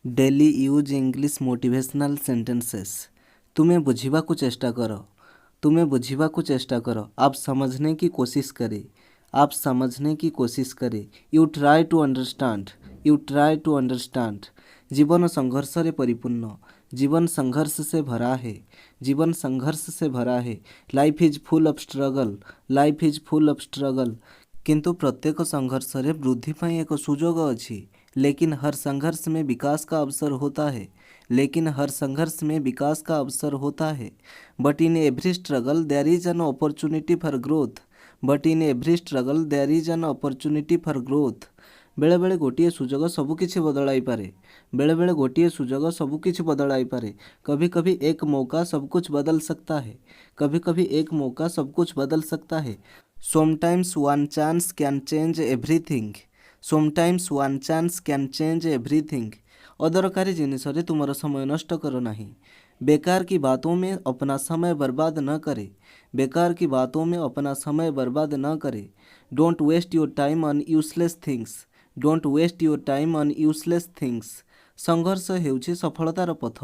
Daily use English motivational sentences. तुम्हें बुझिबा को चेष्टा करो। तुम्हें बुझिबा को चेष्टा करो। आप समझने की कोशिश करें। आप समझने की कोशिश करें। You try to understand. You try to understand. जीवन संघर्ष रे परिपूर्ण। जीवन संघर्ष से भरा है। जीवन संघर्ष से भरा है। Life is full of struggle. Life is full of struggle. किंतु प्रत्येक संघर्ष रे वृद्धि पाई एक सुजोग अछि। लेकिन हर संघर्ष में विकास का अवसर होता है। लेकिन हर संघर्ष में विकास का अवसर होता है। But in every struggle there is an opportunity for growth. But in every struggle there is an opportunity for growth. बेले बेले गोटे सुजोग सबुकिछि बदलाई पारे। बेले बेले गोटे सुजोग सबुकिछि बदलाई पारे। कभी कभी एक मौका सब कुछ बदल सकता है। कभी कभी एक मौका सब कुछ बदल सकता है। Sometimes one chance can change everything. Sometimes one chance can change everything. अदरकारी जिनिस रे तुमर समय नष्ट करो नहीं। बेकार की बातों में अपना समय बर्बाद न करे। बेकार की बातों में अपना समय बर्बाद न करे। Don't waste your time on useless things. Don't waste your time on useless things. संघर्ष हेउछि सफलतार पथ।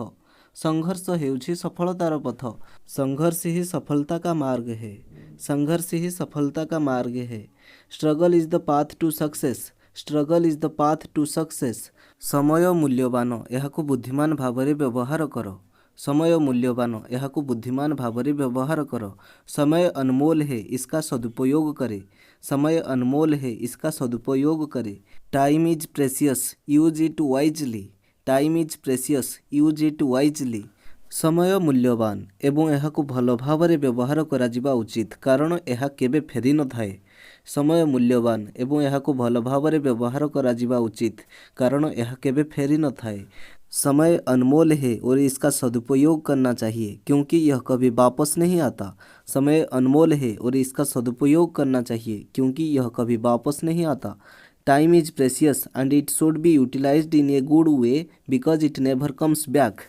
संघर्ष हेउछि सफलतार पथ। संघर्ष ही सफलता का मार्ग है। संघर्ष ही सफलता का मार्ग है। Struggle is the path to success. Struggle is the path to success. समय मूल्यवान, एहाकु बुद्धिमान भावरे व्यवहार करो। समय मूल्यवान, एहाकु बुद्धिमान भावरे व्यवहार करो। समय अनमोल है, इसका सदुपयोग करे। समय अनमोल है, इसका सदुपयोग करे। Time is precious, use it wisely. Time is precious, use it wisely. समय मूल्यवान एवं एहाकु भल भावरे व्यवहार करा जिबा उचित, कारण एहा केबे फेरी न थाए। समय मूल्यवान एवं एहाकु भल भावरे व्यवहार करा जिबा उचित, कारण एहा केबे फेरी न थाए। समय अनमोल है और इसका सदुपयोग करना चाहिए, क्योंकि यह कभी वापस नहीं आता। समय अनमोल है और इसका सदुपयोग करना चाहिए, क्योंकि यह कभी वापस नहीं आता। Time is precious and it should be utilised in a good way because it never comes back.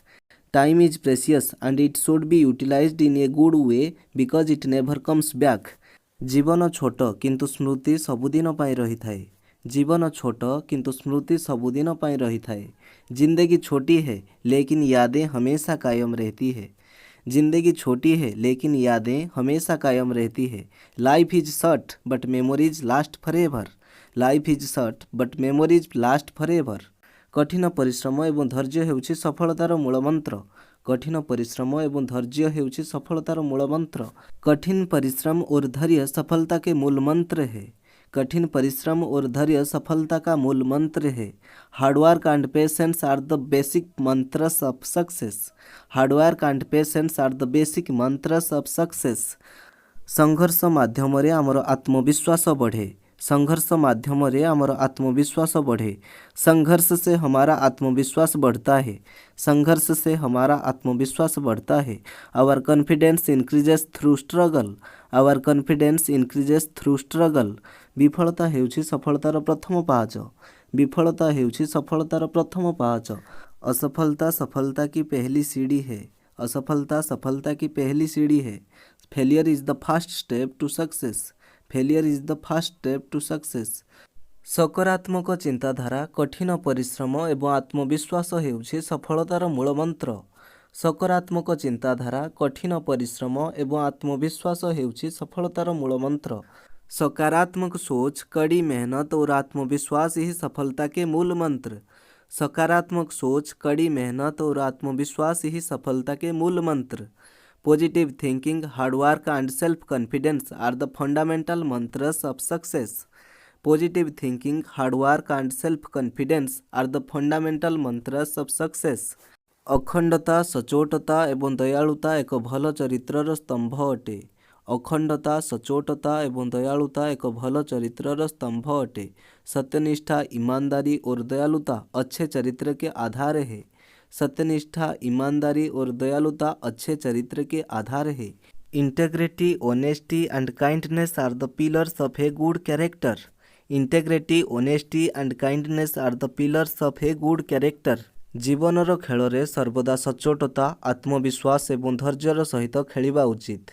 Time is precious and it should be utilised in a good way because it never comes back. जीवन छोट किंतु स्मृति सबुदिन पाई रही थाए। जीवन छोट किंतु स्मृति सबुदिन पाई रही थाए। जिंदगी छोटी है लेकिन यादें हमेशा कायम रहती है। जिंदगी छोटी है लेकिन यादें हमेशा कायम रहती है। Life is short but memories last forever. Life is short but memories last forever. कठिन परिश्रम एवं धैर्य हेउछि सफलतार मूलमंत्र। कठिन परिश्रम एवं धैर्य हेउछि सफलतार मूलमंत्र। कठिन परिश्रम और धैर्य सफलता के मूल मंत्र है। कठिन परिश्रम और धैर्य सफलता का मूल मंत्र है। Hard work and patience are the basic mantras of success. Hard work and patience are the basic mantras of success. संघर्ष माध्यम रे आमर आत्मविश्वास बढ़े। संघर्ष माध्यम रे आमर आत्मविश्वास बढ़े। संघर्ष से हमारा आत्मविश्वास बढ़ता है। संघर्ष से हमारा आत्मविश्वास बढ़ता है। Our confidence increases through struggle. Our confidence increases through struggle. विफलता हेउछि सफलतार प्रथम पाहाच। विफलता हेउछि सफलतार प्रथम पाहाच। असफलता सफलता की पहली सीढ़ी है। असफलता सफलता की पहली सीढ़ी है। Failure is the first step to success. Failure is the first step to success. सकारात्मक चिंताधारा, कठिन परिश्रम एवं आत्मविश्वास हेउछि सफलतार मूलमंत्र। सकारात्मक चिंताधारा, कठिन परिश्रम एवं आत्मविश्वास हेउछि सफलतार मूलमंत्र। सकारात्मक सोच, कड़ी मेहनत और आत्मविश्वास ही सफलता के मूल मंत्र। सकारात्मक सोच, कड़ी मेहनत और आत्मविश्वास ही सफलता के मूल मंत्र। Positive thinking, hard work and self-confidence are the fundamental mantras of success. Positive thinking, hard work and self-confidence are the fundamental mantras of success. अखंडता, सचोटता एवं दयालुता एक भल चरित्रर स्तंभ अटे। अखंडता, सचोटता एवं दयालुता एक भल चरित्रर स्तंभ अटे। सत्यनिष्ठा, ईमानदारी और दयालुता अच्छे चरित्र के आधार है। सत्यनिष्ठा, ईमानदारी और दयालुता अच्छे चरित्र के आधार है। Integrity, honesty and kindness are the pillars of a good character. Integrity, honesty and kindness are the pillars of a good character. जीवनर खेल रे सर्वदा सचोटता, आत्मविश्वास एवं धैर्यर सहित खेलिबा उचित।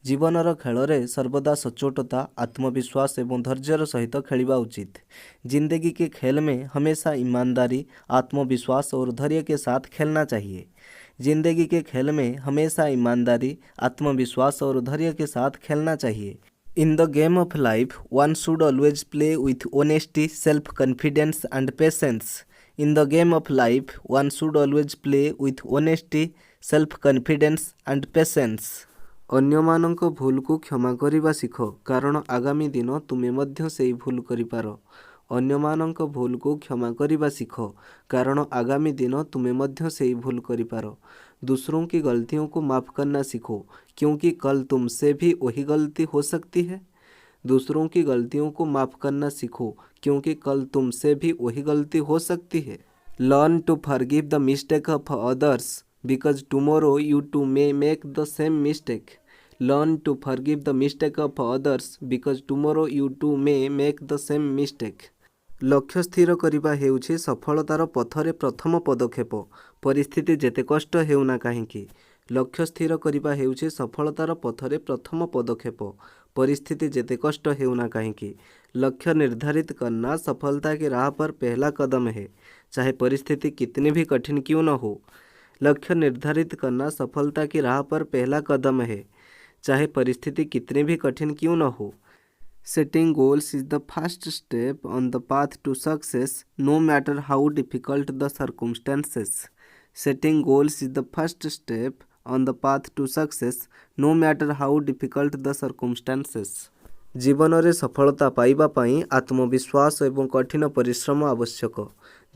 जीवनर खेल सर्वदा सचोटता आत्मविश्वास एवं धैर्यर सहित खेलिबा उचित। जिंदगी के खेल में हमेशा ईमानदारी आत्मविश्वास और धैर्य के साथ खेलना चाहिए। जिंदगी के खेल में हमेशा ईमानदारी आत्मविश्वास और धैर्य के साथ खेलना चाहिए। In the game of life, one should always play with honesty, self-confidence and patience. In the game of life, one should always play with honesty, self-confidence and patience. ଅନ୍ୟମାନଙ୍କ ଭୁଲକୁ କ୍ଷମା କରିବା ଶିଖ, କାରଣ ଆଗାମୀ ଦିନ ତୁମେ ମଧ୍ୟ ସେଇ ଭୁଲ କରିପାର। ଅନ୍ୟମାନଙ୍କ ଭୁଲକୁ କ୍ଷମା କରିବା ଶିଖ, କାରଣ ଆଗାମୀ ଦିନ ତୁମେ ମଧ୍ୟ ସେଇ ଭୁଲ କରିପାର। दूसरों की गलतियों को माफ़ करना सीखो, क्योंकि कल तुमसे भी वही गलती हो सकती है। दूसरों की गलतियों को माफ़ करना सीखो, क्योंकि कल तुमसे भी वही गलती हो सकती है। Learn to forgive the mistake of others because tomorrow you too may make the same mistake. Learn to forgive the mistake of others because tomorrow you too may make the same mistake. लक्ष्य स्थिर करने हेउछि सफलतार पथरे प्रथम पदक्षेप, परिस्थिति जेते कष्ट हेउना काहींकी। लक्ष्य स्थिर करने हेउछि सफलतार पथरे प्रथम पदक्षेप, परिस्थिति जेते कष्ट हेउना काहींकी। लक्ष्य निर्धारित करना सफलता की राह पर पहला कदम है, चाहे परिस्थिति कितनी भी कठिन क्यों न हो। लक्ष्य निर्धारित करना सफलता की राह पर पहला कदम है, चाहे परिस्थिति कितनी भी कठिन क्यों न हो। Setting goals is the first step on the path to success, no matter how difficult the circumstances. Setting goals is the first step on the path to success, no matter how difficult the circumstances. जीवन में सफलता पाइबा पाई आत्मविश्वास एवं कठिन परिश्रम आवश्यक।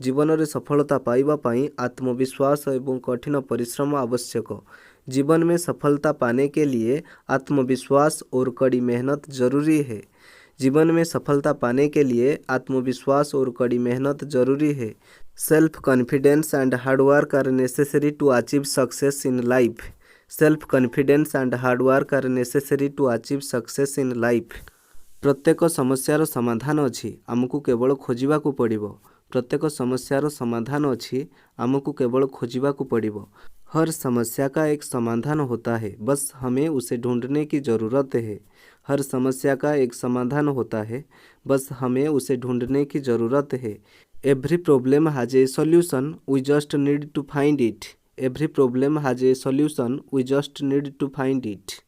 जीवन में सफलता पाइबा पाई आत्मविश्वास एवं कठिन परिश्रम आवश्यक। जीवन में सफलता पाने के लिए आत्मविश्वास और कड़ी मेहनत जरूरी है। जीवन में सफलता पाने के लिए आत्मविश्वास और कड़ी मेहनत जरूरी है। Self confidence and hard work are necessary to achieve success in life. Self confidence and hard work are necessary to achieve success in life. प्रत्येक समस्यार समाधान अछि, आमको केवल खोजिबाकू पड़िबो। प्रत्येक समस्यार समाधान अछि, आमको केवल खोजिबाकू पड़िबो। हर समस्या का एक समाधान होता है, बस हमें उसे ढूंढने की ज़रूरत है। हर समस्या का एक समाधान होता है, बस हमें उसे ढूंढने की ज़रूरत है। Every problem has a solution, we just need to find it. Every problem has a solution, we just need to find it.